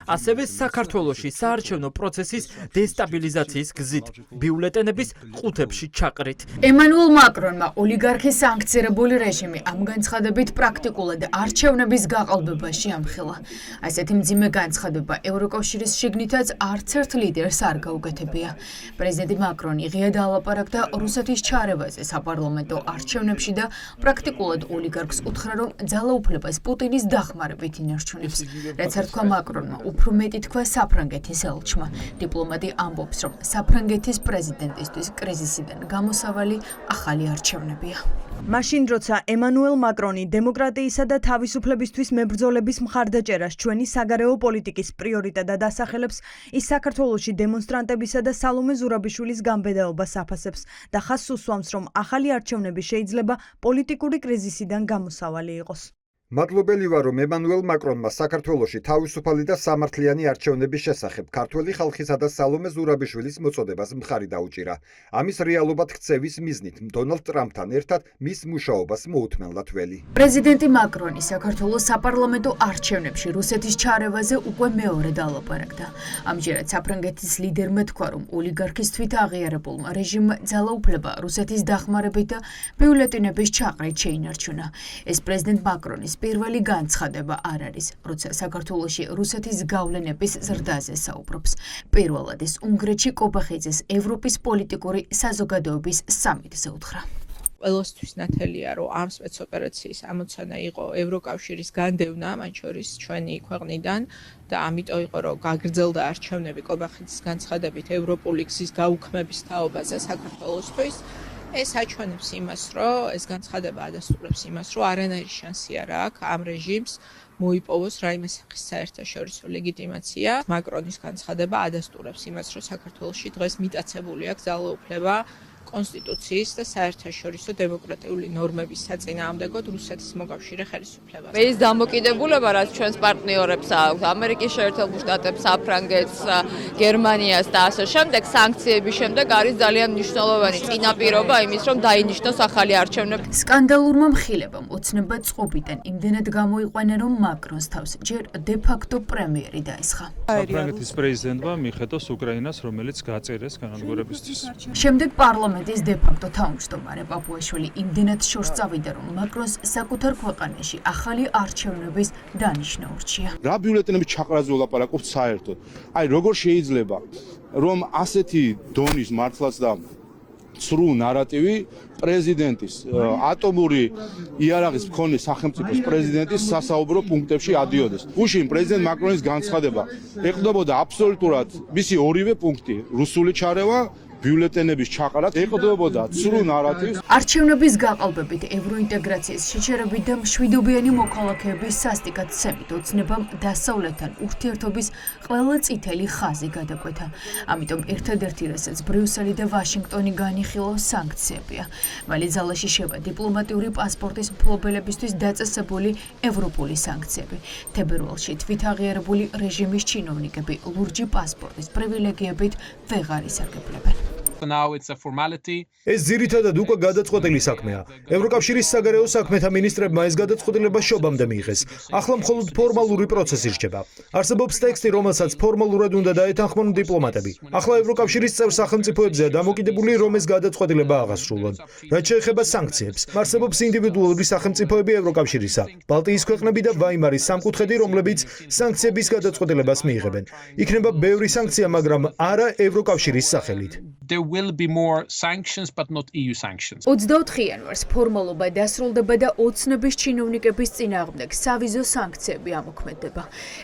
ასევე საქართველოში საარჩევნო პროცესის დესტაბილიზაციის გზით, ბიულეტენების ყუთებში ჩაყრით. ემანუელ მაკრონმა ოლიგარქის სანქცირებული რეჟიმი ამ განცხადებით პრაქტიკულად არჩევნების გაყალბებაში ამხილა. ასეთი მძიმე განცხადება ევროკავშირის შიგნითაც არც ერთ ლიდერს არ გაუკეთებია. პრეზიდენტი მაკრონი ღიად ალაპარაკდა რუსეთის ჩარევაზე საპარლამენტო არჩევნებში და პრაქტიკულად ოლიგარქს უთხრა, რომ ძალაუფლებას პუტინის დახმარებით ინარჩუნებს. რაც არ თქვა მაკრონმა, უფრო მეტი თქვა საფრანგეთის ელჩმა. დიპლომატი ამბობს, რომ საფრანგეთის პრეზიდენტისთვის კრიზისიდან გამოსავალი ახალი არჩევნებია. მაშინ როცა ემანუელ მაკრონი დემოკრატიისა და თავისუფლებისთვის მებრძოლების მხარდაჭერას ჩვენი საგარეო პოლიტიკის პრიორიტეტად ასახელებს, ის საქართველოში დემონსტრანტებისა და სალომე ზურაბიშვილის გამბედაობას აფასებს და ხაზს უსვამს, რომ ახალი არჩევნები შეიძლება პოლიტიკური კრიზისიდან გამოსავალი იყოს. მადლობელი ვარ, რომ ემანუელ მაკრონმა საქართველოში თავისუფალი და სამართლიანი არჩევნების შესახებ ქართველი ხალხისა და სალომე ზურაბიშვილის მოწოდებას მხარი დაუჭირა. ამის რეალობად ქცევის მიზნით დონალდ ტრამპთან ერთად მის მუშაობას მოუთმენლად ველი. პრეზიდენტი მაკრონი საქართველოს საპარლამენტო არჩევნებში რუსეთის ჩარევაზე უკვე მეორედ ალაპარაკდა. ამჯერად საფრანგეთის ლიდერმა თქვა, რომ ოლიგარქის თვით აღიარებულმა რეჟიმმა ძალაუფლება რუსეთის დახმარებით და ბიულეტენების ჩაყრით შეინარჩუნა. ეს პრეზიდენტ მაკრონის პირველი განცხადება არ არის, როცა საქართველოში რუსეთის გავლენების ზრდაზე საუბრობს. პირველად ის უნგრეთში კობახიძეს ევროპის პოლიტიკური საზოგადოების სამიტზე უთხრა. ყველასთვის ნათელია, რომ ამ სპეცოპერაციის ამოცანა იყო ევროკავშირის განდევნა, მათ შორის ჩვენი ქვეყნიდან და ამიტომ იყო, რომ გაგრძელდა არჩევნები კობახიძის განცხადებით ევროპული გზის გაუქმების თაობაზე საქართველოსთვის. ეს აჩვენებს იმას, რომ ეს განცხადება ადასტურებს იმას, რომ არანაირი შანსი არ აქვს ამ რეჟიმს მოიპოვოს რაიმე სახის საერთაშორისო ლეგიტიმაცია. მაკრონის განცხადება ადასტურებს იმას, რომ საქართველოში დღეს მიტაცებული აქვს ძალაუფლება კონსტიტუციის და საერთაშორისო დემოკრატიული ნორმების საწინააღმდეგოდ რუსეთის მოკავშირე ხელისუფლებას. ეს დამოკიდებულება, რაც ჩვენს პარტნიორებს აქვს, ამერიკის შეერთებულ შტატებს, საფრანგეთს, გერმანიას და ასე შემდეგ, სანქციების შემდეგ არის ძალიან მნიშვნელოვანი წინაპირობა იმის, რომ დაინიშნოს ახალი არჩევნები. სკანდალურმა მხილებამ ოცნება წყობიდან იმდენად გამოიყვანა, რომ მაკრონს თავს ჯერ დე-ფაქტო პრემიერი დაესხა. საფრანგეთის პრეზიდენტმა მიხედოს უკრაინას, რომელიც გაწერეს განადგურებისთვის. შემდეგ პარლამენტის დე-ფაქტო თავმჯდომარე პაპუაშვილი იმდენად შორს წავიდა, რომ მაკრონს საკუთარ ქვეყანაში ახალი არჩევნების დანიშნა ურჩია. რა ბიულეტენების ჩაყრაზე ვლაპარაკობთ საერთოდ? აი როგორ შეიძლება, რომ ასეთი დონის მართლაც და ცრუ ნარატივი პრეზიდენტის ატომური იარაღის მქონე სახელმწიფოს პრეზიდენტის სასაუბრო პუნქტებში ადიოდეს. უშინ პრეზიდენტ მაკრონის განცხადება ეყრდნობოდა აბსოლუტურად მისი ორივე პუნქტი, რუსული ჩარევა, ბიულეტენების ჩაყრა ეყრდნობოდა ცრუ ნარატივს. არჩევნების გაყალბებით ევროინტეგრაციის შეჩერებით და მშვიდობიანი მოქალაქეების სასტიკად ცემით ოცნებამ დასავლეთთან ურთიერთობის ყველა წითელი ხაზი გადაკვეთა. ამიტომ ერთადერთი, რასაც ბრიუსელი და ვაშინგტონი განიხილავს, სანქციებია. მალე ძალაში შევა დიპლომატიური პასპორტის მფლობელებისთვის დაწესებული ევროპული სანქციები. თებერვალში თვით აღიარებული რეჟიმის ჩინოვნიკები ლურჯი პასპორტის პრივილეგიებით ვეღარ ისარგებლებენ. ეს ძირითადად უკვე გადაწყვეტილი საქმეა. ევროკავშირის საგარეო საქმეთა მინისტრებმა ეს გადაწყვეტილება შობამდე მიიღეს. ახლა მხოლოდ ფორმალური პროცესი რჩება. არსებობს ტექსტი, რომელსაც ფორმალურად უნდა დაეთანხმონ დიპლომატები. ახლა ევროკავშირის წევრ სახელმწიფოებზეა დამოკიდებული, რომ ეს გადაწყვეტილება აღასრულონ. რაც შეეხება სანქციებს, არსებობს ინდივიდუალური სახელმწიფოები ევროკავშირისა, ბალტიის ქვეყნები და ვაიმარის სამკუთხედი, რომლებიც სანქციების გადაწყვეტილებას მიიღებენ. იქნება ბევრი სანქცია, მაგრამ არა ევროკავშირის სახელით. There will be more sanctions, but not EU sanctions. 24 იანვარს ფორმალობა დასრულდება და ოცნების ჩინოვნიკების წინააღმდეგ სავიზო სანქციები ამოქმედება.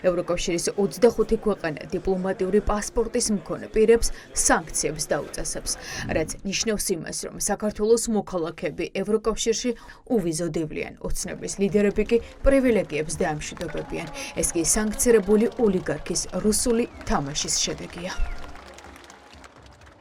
ევროკავშირის 25 ქვეყანა დიპლომატიური პასპორტის მქონე პირებს სანქციებს დაუწესებს, რაც ნიშნავს იმას, რომ საქართველოს მოქალაქეები ევროკავშირში უვიზოდებლიან, ოცნების ლიდერები კი პრივილეგიებს დაამშვიდობებიან. ეს კი სანქცირებული ოლიგარქის რუსული თამაშის შედეგია.